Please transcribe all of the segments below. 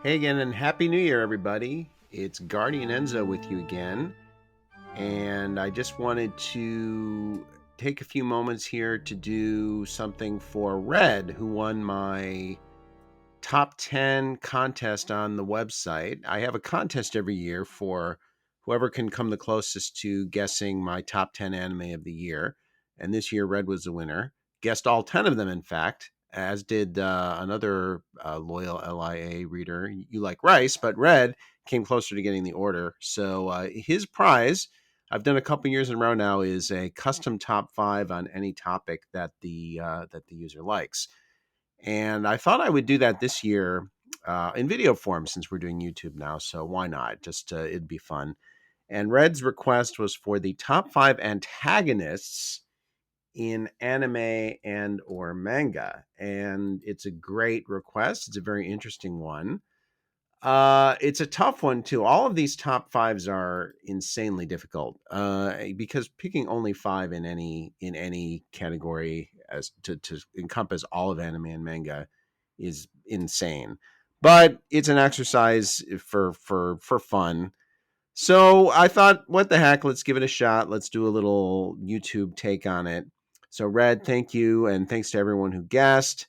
Hey again, and Happy New Year, everybody. It's Guardian Enzo with you again. And I just wanted to take a few moments here to do something for Red, who won my top 10 contest on the website. I have a contest every year for whoever can come the closest to guessing my top 10 anime of the year. And this year, Red was the winner. Guessed all 10 of them, in fact, as did another loyal LIA reader. You like Rice, but Red came closer to getting the order. So his prize, I've done a couple years in a row now, is a custom top 5 on any topic that the user likes. And I thought I would do that this year in video form since we're doing YouTube now. So why not? Just it'd be fun. And Red's request was for the top 5 antagonists in anime and or manga. And it's a great request. It's a very interesting one. It's a tough one too. All of these top fives are insanely difficult because picking only five in any category as to encompass all of anime and manga is insane. But it's an exercise for fun. So I thought, what the heck? Let's give it a shot. Let's do a little YouTube take on it. So Red, thank you, and thanks to everyone who guessed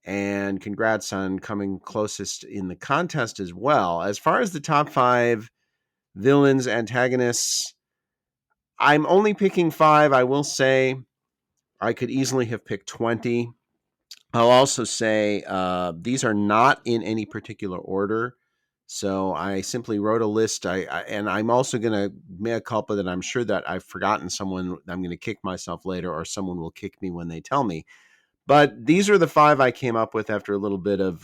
and congrats on coming closest in the contest as well. As far as the top 5 villains, antagonists, I'm only picking 5. I will say I could easily have picked 20. I'll also say these are not in any particular order. So I simply wrote a list. And I'm also going to mea culpa that I'm sure that I've forgotten someone. I'm going to kick myself later, or someone will kick me when they tell me. But these are the 5 I came up with after a little bit of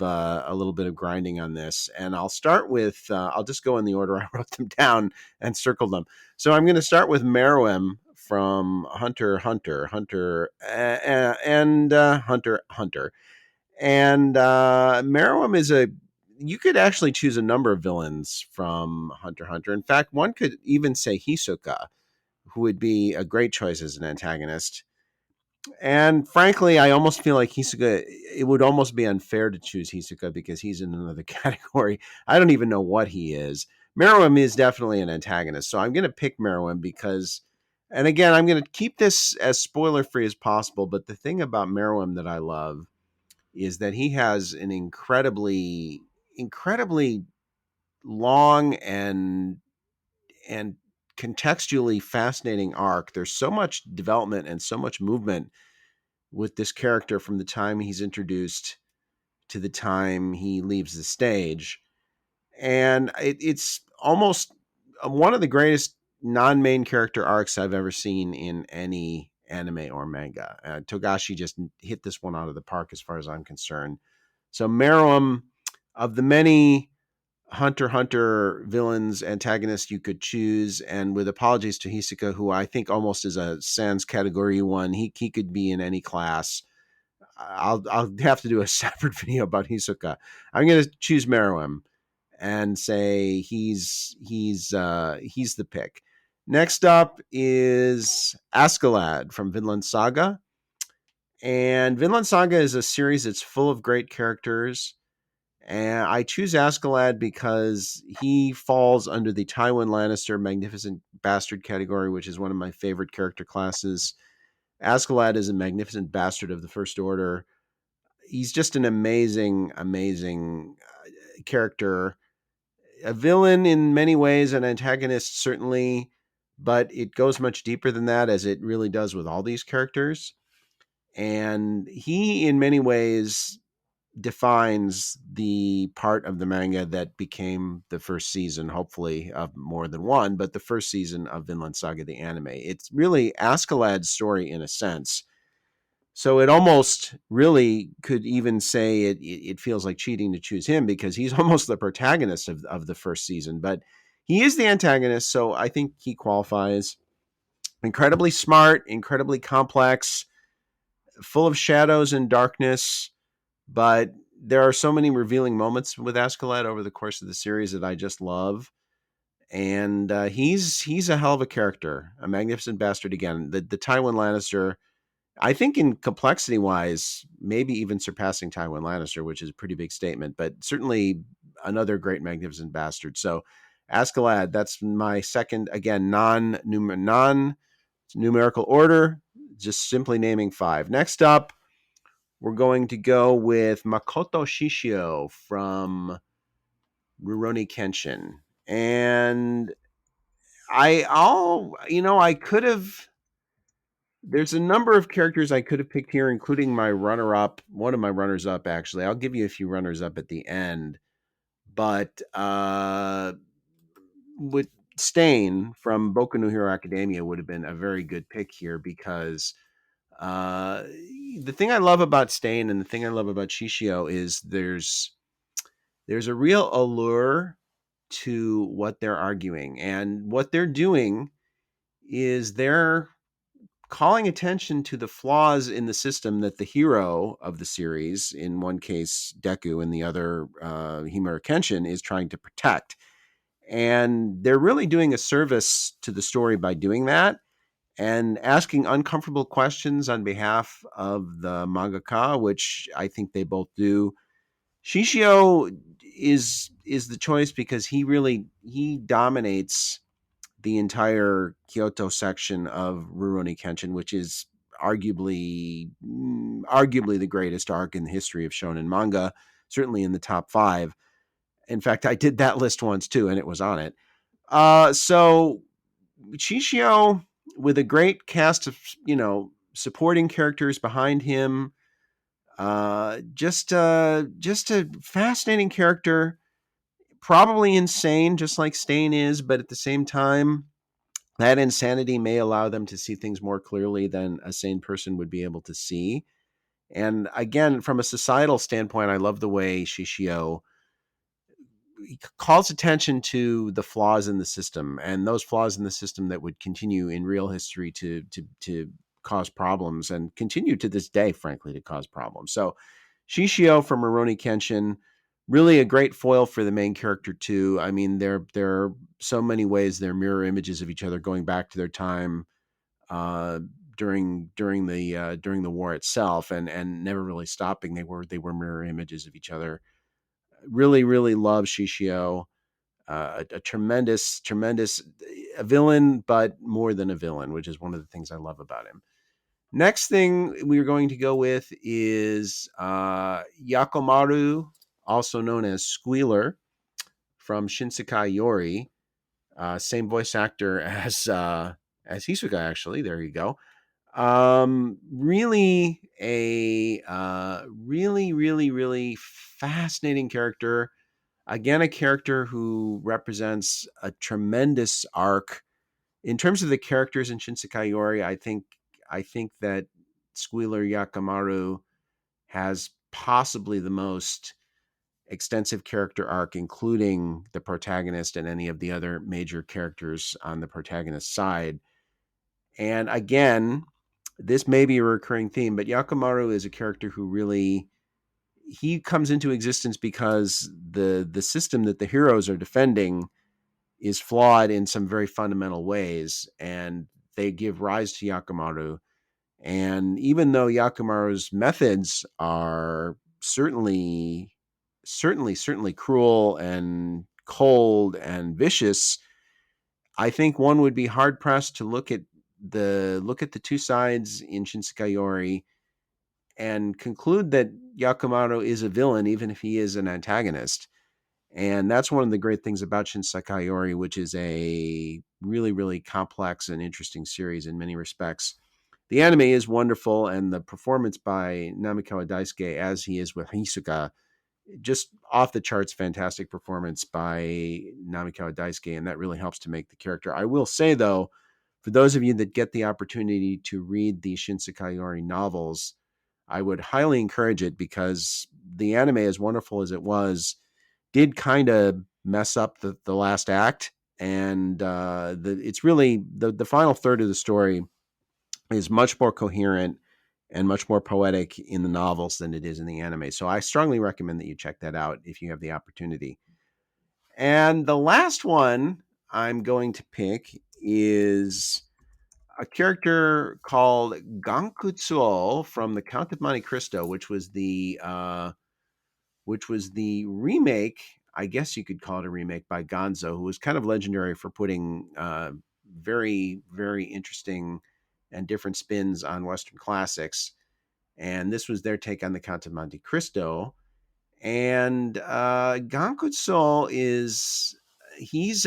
grinding on this, and I'll start with. I'll just go in the order I wrote them down and circled them. So I'm going to start with Meruem from Hunter, and Hunter, and Meruem is a. You could actually choose a number of villains from Hunter. In fact, one could even say Hisoka, who would be a great choice as an antagonist. And frankly, I almost feel like Hisoka. It would almost be unfair to choose Hisoka because he's in another category. I don't even know what he is. Meruem is definitely an antagonist, so I'm going to pick Meruem because, and again, I'm going to keep this as spoiler free as possible. But the thing about Meruem that I love is that he has an incredibly long and contextually fascinating arc. There's so much development and so much movement with this character from the time he's introduced to the time he leaves the stage. And it's almost one of the greatest non-main character arcs I've ever seen in any anime or manga. Togashi just hit this one out of the park as far as I'm concerned. So Meruem, of the many Hunter villains, antagonists you could choose, and with apologies to Hisoka, who I think almost is a sans category one, he could be in any class. I'll have to do a separate video about Hisoka. I'm going to choose Meruem and say he's the pick. Next up is Askeladd from Vinland Saga. And Vinland Saga is a series that's full of great characters. And I choose Askeladd because he falls under the Tywin Lannister Magnificent Bastard category, which is one of my favorite character classes. Askeladd is a magnificent bastard of the First Order. He's just an amazing character. A villain in many ways, an antagonist certainly, but it goes much deeper than that, as it really does with all these characters. And he, in many ways, defines the part of the manga that became the first season, hopefully of more than one, but the first season of Vinland Saga, the anime. It's really Askeladd's story in a sense. So it almost really could even say it feels like cheating to choose him because he's almost the protagonist of the first season, but he is the antagonist, so I think he qualifies. Incredibly smart, incredibly complex, full of shadows and darkness, but there are so many revealing moments with Askeladd over the course of the series that I just love. And he's a hell of a character, a magnificent bastard again. The Tywin Lannister, I think in complexity wise, maybe even surpassing Tywin Lannister, which is a pretty big statement, but certainly another great Magnificent Bastard. So Askeladd, that's my second, again, non-numerical order, just simply naming 5. Next up, we're going to go with Makoto Shishio from Rurouni Kenshin. And I could have, there's a number of characters I could have picked here, including my runner up, one of my runners up, actually. I'll give you a few runners up at the end. But with Stain from Boku no Hero Academia would have been a very good pick here because uh, the thing I love about Stain and the thing I love about Shishio is there's a real allure to what they're arguing, and what they're doing is they're calling attention to the flaws in the system that the hero of the series, in one case Deku, and the other Himura Kenshin, is trying to protect. And they're really doing a service to the story by doing that and asking uncomfortable questions on behalf of the mangaka, which I think they both do. Shishio is the choice because he dominates the entire Kyoto section of Rurouni Kenshin, which is arguably the greatest arc in the history of shonen manga, certainly in the top 5. In fact, I did that list once too, and it was on it. So Shishio, with a great cast of supporting characters behind him, just a fascinating character, probably insane, just like Stain is, but at the same time, that insanity may allow them to see things more clearly than a sane person would be able to see. And again, from a societal standpoint, I love the way Shishio calls attention to the flaws in the system, and those flaws in the system that would continue in real history to cause problems, and continue to this day, frankly, to cause problems. So Shishio from Rurouni Kenshin, really a great foil for the main character too. I mean, there are so many ways they're mirror images of each other, going back to their time uh, during the war itself, and never really stopping. They were mirror images of each other. Really, really love Shishio. A tremendous a villain, but more than a villain, which is one of the things I love about him. Next thing we're going to go with is Yakomaru, also known as Squealer, from Shinsekai Yori. Same voice actor as Hisuga, actually. There you go. Really a really fascinating character. Again, a character who represents a tremendous arc in terms of the characters in Shinsekai Yori. I think that Squealer Yakamaru has possibly the most extensive character arc, including the protagonist and any of the other major characters on the protagonist side. And again, this may be a recurring theme, but Yakamaru is a character who really, he comes into existence because the system that the heroes are defending is flawed in some very fundamental ways, and they give rise to Yakamaru. And even though Yakamaru's methods are certainly cruel and cold and vicious, I think one would be hard pressed to look at the two sides in Shinsekai Yori and conclude that Yakamaru is a villain, even if he is an antagonist. And that's one of the great things about Shinsekai Yori, which is a really, really complex and interesting series in many respects. The anime is wonderful, and the performance by Namikawa Daisuke as he is with Hisuka, just off the charts, fantastic performance by Namikawa Daisuke, and that really helps to make the character. I will say, though, for those of you that get the opportunity to read the Shinsekai Yori novels, I would highly encourage it, because the anime, as wonderful as it was, did kind of mess up the last act, and it's really the final third of the story is much more coherent and much more poetic in the novels than it is in the anime. So I strongly recommend that you check that out if you have the opportunity. And the last one I'm going to pick is a character called Gankutsuou from the Count of Monte Cristo, which was the remake, I guess you could call it a remake by Gonzo, who was kind of legendary for putting very, very interesting and different spins on Western classics. And this was their take on the Count of Monte Cristo. And Gankutsuou he's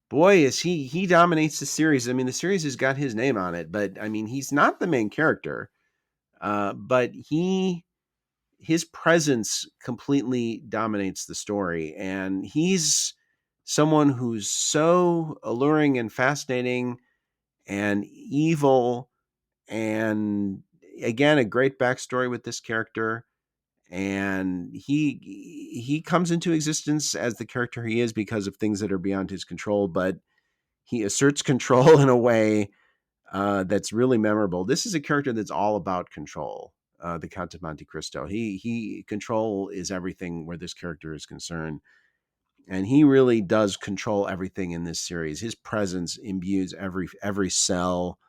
boy, is he dominates the series. I mean, the series has got his name on it, but I mean, he's not the main character. But his presence completely dominates the story, and he's someone who's so alluring and fascinating and evil, and again, a great backstory with this character. And he comes into existence as the character he is because of things that are beyond his control, but he asserts control in a way that's really memorable. This is a character that's all about control. The Count of Monte Cristo. He control is everything where this character is concerned, and he really does control everything in this series. His presence imbues every cell.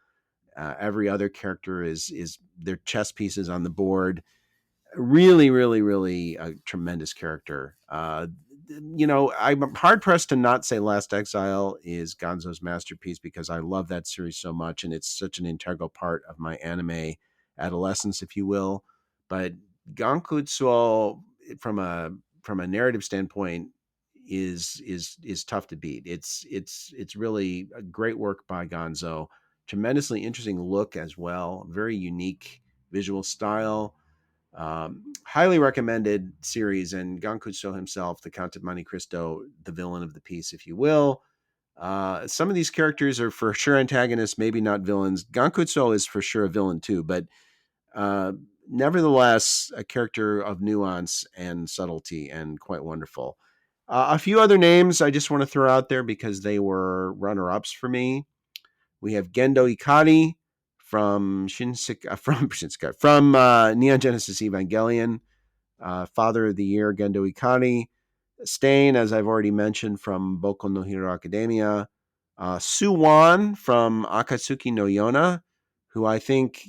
Every other character is their chess pieces on the board. Really, really, really a tremendous character. I'm hard pressed to not say Last Exile is Gonzo's masterpiece because I love that series so much, and it's such an integral part of my anime adolescence, if you will. But Gankutsuou, from a narrative standpoint, is tough to beat. It's really a great work by Gonzo. Tremendously interesting look as well. Very unique visual style. Highly recommended series, and Gankutsuou himself, the Count of Monte Cristo, the villain of the piece, if you will. Some of these characters are for sure antagonists, maybe not villains. Gankutsuou is for sure a villain too, but uh, nevertheless, a character of nuance and subtlety and quite wonderful. A few other names I just want to throw out there because they were runner ups for me. We have Gendo Ikari from Neon Genesis Evangelion, Father of the Year Gendo Ikari. Stain, as I've already mentioned, from Boku no Hero Academia. Suwon from Akatsuki no Yona, who I think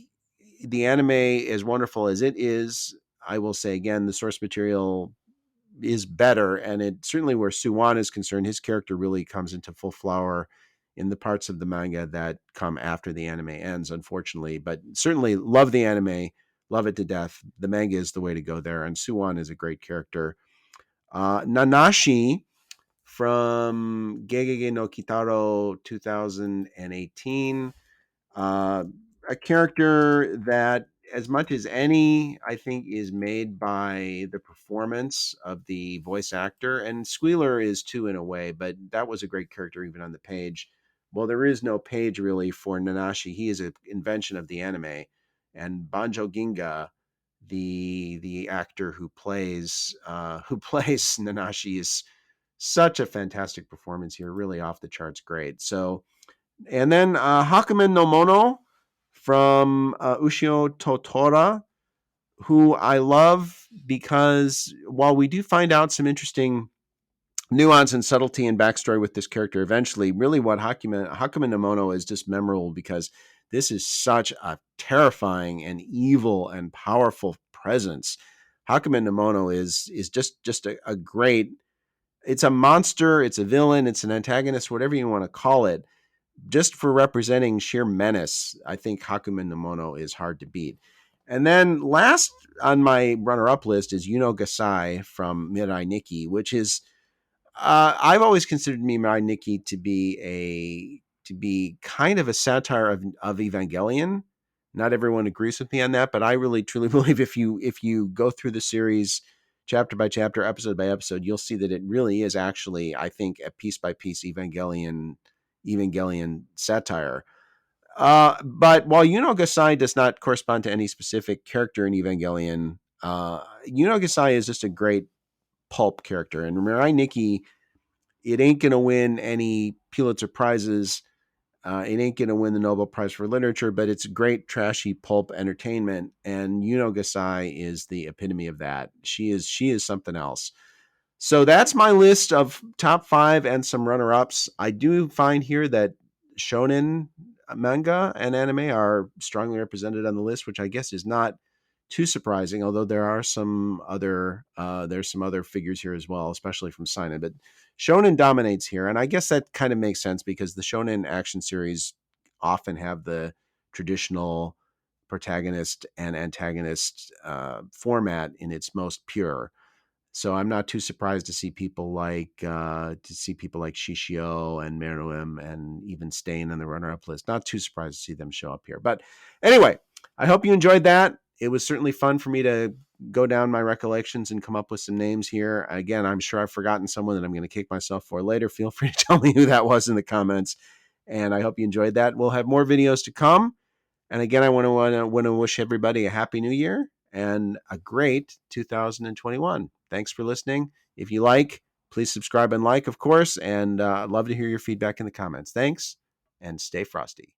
the anime, as wonderful as it is, I will say again, the source material is better, and it certainly, where Suwon is concerned, his character really comes into full flower in the parts of the manga that come after the anime ends, unfortunately. But certainly love the anime, love it to death. The manga is the way to go there, and Suwon is a great character. Nanashi from Gegege no Kitaro 2018. Uh, a character that, as much as any, I think is made by the performance of the voice actor. And Squealer is too, in a way, but that was a great character even on the page. Well, there is no page really for Nanashi. He is an invention of the anime. And Banjo Ginga, the actor who plays Nanashi, is such a fantastic performance here, really off the charts great. So, and then Hakumen no Mono from Ushio Totora, who I love because while we do find out some interesting nuance and subtlety and backstory with this character eventually, really what Hakumen no Mono is just memorable because this is such a terrifying and evil and powerful presence. Hakumen no Mono is just a great, it's a monster, it's a villain, it's an antagonist, whatever you want to call it. Just for representing sheer menace, I think Hakumen no Mono is hard to beat. And then last on my runner-up list is Yuno Gasai from Mirai Nikki, which is I've always considered Mirai Nikki to be kind of a satire of Evangelion. Not everyone agrees with me on that, but I really truly believe if you go through the series chapter by chapter, episode by episode, you'll see that it really is actually, I think, a piece by piece Evangelion satire. But while Yuno Gasai does not correspond to any specific character in Evangelion, Yuno Gasai is just a great pulp character. And Mirai Nikki, it ain't going to win any Pulitzer Prizes. It ain't going to win the Nobel Prize for Literature, but it's great, trashy pulp entertainment. And Yuno Gasai is the epitome of that. She is something else. So that's my list of top 5 and some runner-ups. I do find here that shonen manga and anime are strongly represented on the list, which I guess is not too surprising, although there's some other figures here as well, especially from Seinen. But shonen dominates here, and I guess that kind of makes sense because the shonen action series often have the traditional protagonist and antagonist format in its most pure. So I'm not too surprised to see people like Shishio and Meruem and even Stain on the runner-up list. Not too surprised to see them show up here. But anyway, I hope you enjoyed that. It was certainly fun for me to go down my recollections and come up with some names here. Again, I'm sure I've forgotten someone that I'm going to kick myself for later. Feel free to tell me who that was in the comments. And I hope you enjoyed that. We'll have more videos to come. And again, I want to wish everybody a happy new year and a great 2021. Thanks for listening. If you like, please subscribe and like, of course. And I'd love to hear your feedback in the comments. Thanks, and stay frosty.